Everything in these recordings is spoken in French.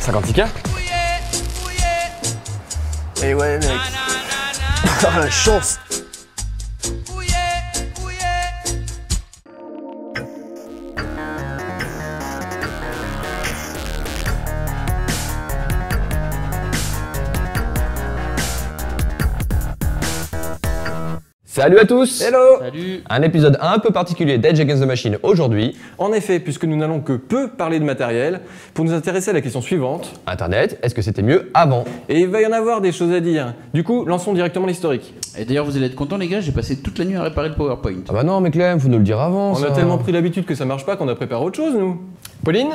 50K? Et ouais mec. Oh la chance. Salut à tous! Hello! Salut! Un épisode un peu particulier d'Edge Against the Machine aujourd'hui. En effet, puisque nous n'allons que peu parler de matériel, pour nous intéresser à la question suivante. Internet, est-ce que c'était mieux avant? Et il va y en avoir des choses à dire. Du coup, lançons directement l'historique. Et d'ailleurs, vous allez être contents, les gars, j'ai passé toute la nuit à réparer le PowerPoint. Ah bah non mais Clem, faut nous le dire avant. On a tellement pris l'habitude que ça marche pas qu'on a préparé autre chose, nous. Pauline?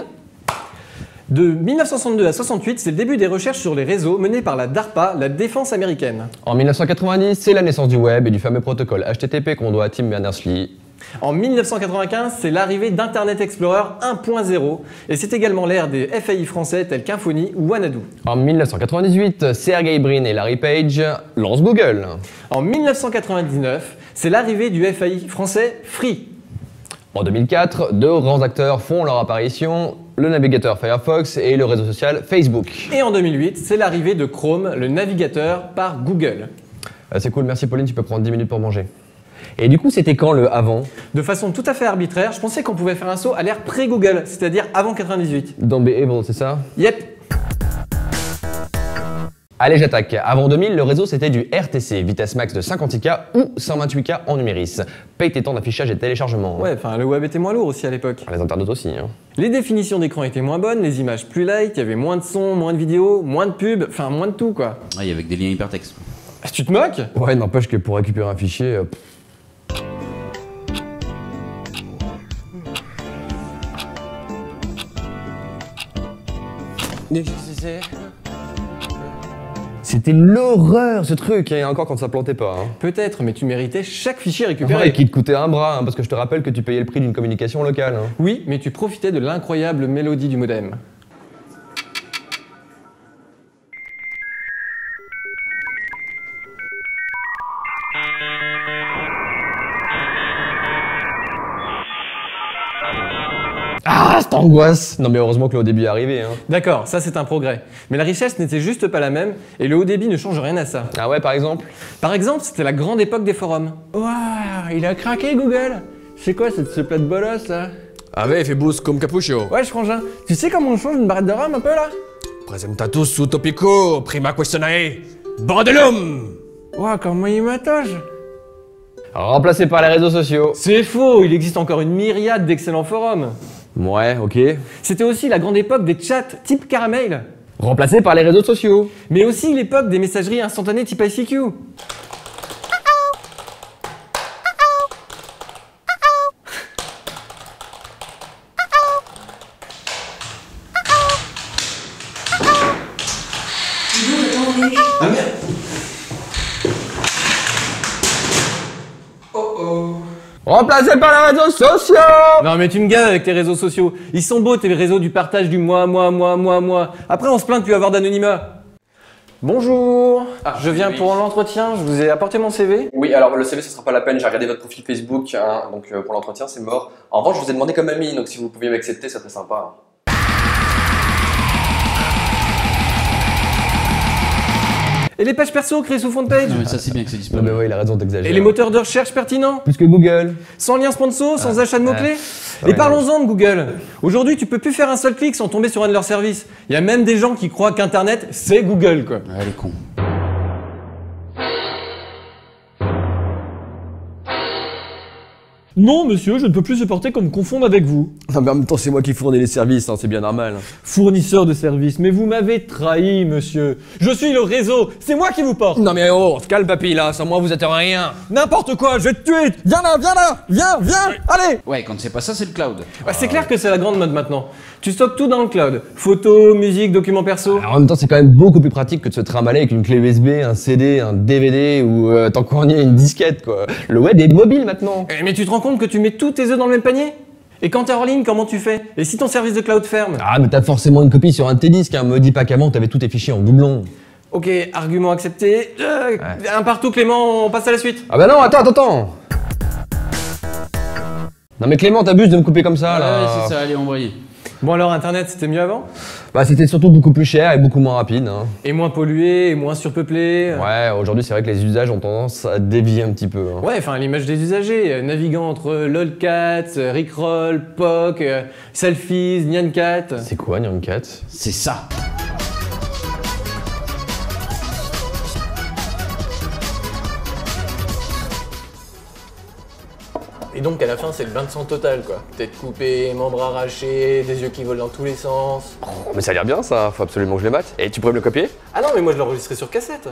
De 1962 à 68, c'est le début des recherches sur les réseaux menées par la DARPA, la défense américaine. En 1990, c'est la naissance du web et du fameux protocole HTTP qu'on doit à Tim Berners-Lee. En 1995, c'est l'arrivée d'Internet Explorer 1.0 et c'est également l'ère des FAI français tels qu'Infony ou Wanadoo. En 1998, Sergey Brin et Larry Page lancent Google. En 1999, c'est l'arrivée du FAI français Free. En 2004, deux grands acteurs font leur apparition, le navigateur Firefox et le réseau social Facebook. Et en 2008, c'est l'arrivée de Chrome, le navigateur, par Google. C'est cool, merci Pauline, tu peux prendre 10 minutes pour manger. Et du coup, c'était quand le avant? De façon tout à fait arbitraire, je pensais qu'on pouvait faire un saut à l'ère pré-Google, c'est-à-dire avant 98. Don't be able, c'est ça? Yep. Allez, j'attaque. Avant 2000, le réseau c'était du RTC, vitesse max de 56K ou 128K en numéris. Paye tes temps d'affichage et de téléchargement. Ouais, enfin le web était moins lourd aussi à l'époque. Les internautes aussi. Hein. Les définitions d'écran étaient moins bonnes, les images plus light, il y avait moins de sons, moins de vidéos, moins de pubs, enfin moins de tout quoi. Ouais, avec des liens hypertextes. Tu te moques? Ouais, n'empêche que pour récupérer un fichier... C'était l'horreur ce truc, et encore quand ça plantait pas. Hein. Peut-être, mais tu méritais chaque fichier récupéré. Ouais, qui te coûtait un bras, hein, parce que je te rappelle que tu payais le prix d'une communication locale. Hein. Oui, mais tu profitais de l'incroyable mélodie du modem. Ah, cette angoisse! Non mais heureusement que le haut débit est arrivé. Hein. D'accord, ça c'est un progrès. Mais la richesse n'était juste pas la même, et le haut débit ne change rien à ça. Ah ouais, par exemple? Par exemple, c'était la grande époque des forums. Waouh, il a craqué Google! C'est quoi ce plat de bolos là? Ah ouais, fait boost comme capuccio. Ouais, frangin, tu sais comment on change une barrette de rhum un peu là? Presentatus su topico, prima questionae, bordelum. Waouh, comment il m'attache! Remplacé par les réseaux sociaux. C'est faux, il existe encore une myriade d'excellents forums. Ouais, ok. C'était aussi la grande époque des chats type caramel. Remplacé par les réseaux sociaux. Mais aussi l'époque des messageries instantanées type ICQ. Remplacé par les réseaux sociaux. Non mais tu me gaves avec tes réseaux sociaux. Ils sont beaux tes réseaux du partage du moi. Après on se plaint de plus avoir d'anonymat. Bonjour. Je viens pour l'entretien, je vous ai apporté mon CV. Oui, alors le CV, ce sera pas la peine, j'ai regardé votre profil Facebook, hein, donc pour l'entretien, c'est mort. En revanche, je vous ai demandé comme ami, donc si vous pouviez m'accepter, ça serait sympa. Et les pages perso créées sous fond de page. Non, mais ça, c'est bien que c'est Non disponible. mais ouais, il a raison d'exagérer. Et les moteurs de recherche pertinents. Plus que Google. Sans lien sponsor, sans achat de mots-clés. Ouais. Et parlons-en de Google. Aujourd'hui, tu peux plus faire un seul clic sans tomber sur un de leurs services. Il y a même des gens qui croient qu'Internet, c'est Google, quoi. Ouais, les cons. Non, monsieur, je ne peux plus supporter qu'on me confonde avec vous. Non mais en même temps, c'est moi qui fournis les services, hein, c'est bien normal. Fournisseur de services, mais vous m'avez trahi, monsieur. Je suis le réseau, c'est moi qui vous porte. Non mais oh, on se calme papy là, sans moi vous êtes rien. N'importe quoi, je vais te tuer. Viens là, viens, allez. Ouais, quand c'est pas ça, c'est le cloud. Ouais, c'est clair que c'est la grande mode maintenant. Tu stockes tout dans le cloud. Photos, musique, documents perso. Alors, en même temps, c'est quand même beaucoup plus pratique que de se trimballer avec une clé USB, un CD, un DVD ou tant qu'on y est une disquette quoi. Le web est mobile maintenant. Mais tu te rends compte que tu mets tous tes œufs dans le même panier? Et quand t'es hors ligne, comment tu fais? Et si ton service de cloud ferme? Ah mais t'as forcément une copie sur un de tes disques, hein. Me dis pas qu'avant t'avais tous tes fichiers en doublon. Ok, argument accepté. Un partout Clément, on passe à la suite. Ah bah non, attends. Non mais Clément, t'abuses de me couper comme ça là. Ouais, c'est ça, allez, envoyez. Bon alors internet c'était mieux avant? Bah c'était surtout beaucoup plus cher et beaucoup moins rapide. Hein. Et moins pollué, et moins surpeuplé. Ouais, aujourd'hui c'est vrai que les usages ont tendance à dévier un petit peu. Hein. Ouais, enfin à l'image des usagers, naviguant entre lolcat, rickroll, poc, selfies, nyancat. C'est quoi Nyancat? C'est ça. Et donc à la fin c'est le bain de sang total quoi. Tête coupée, membres arrachés, des yeux qui volent dans tous les sens. Oh, mais ça a l'air bien ça, faut absolument que je les mate. Et tu pourrais me le copier? Ah non mais moi je l'enregistrais sur cassette.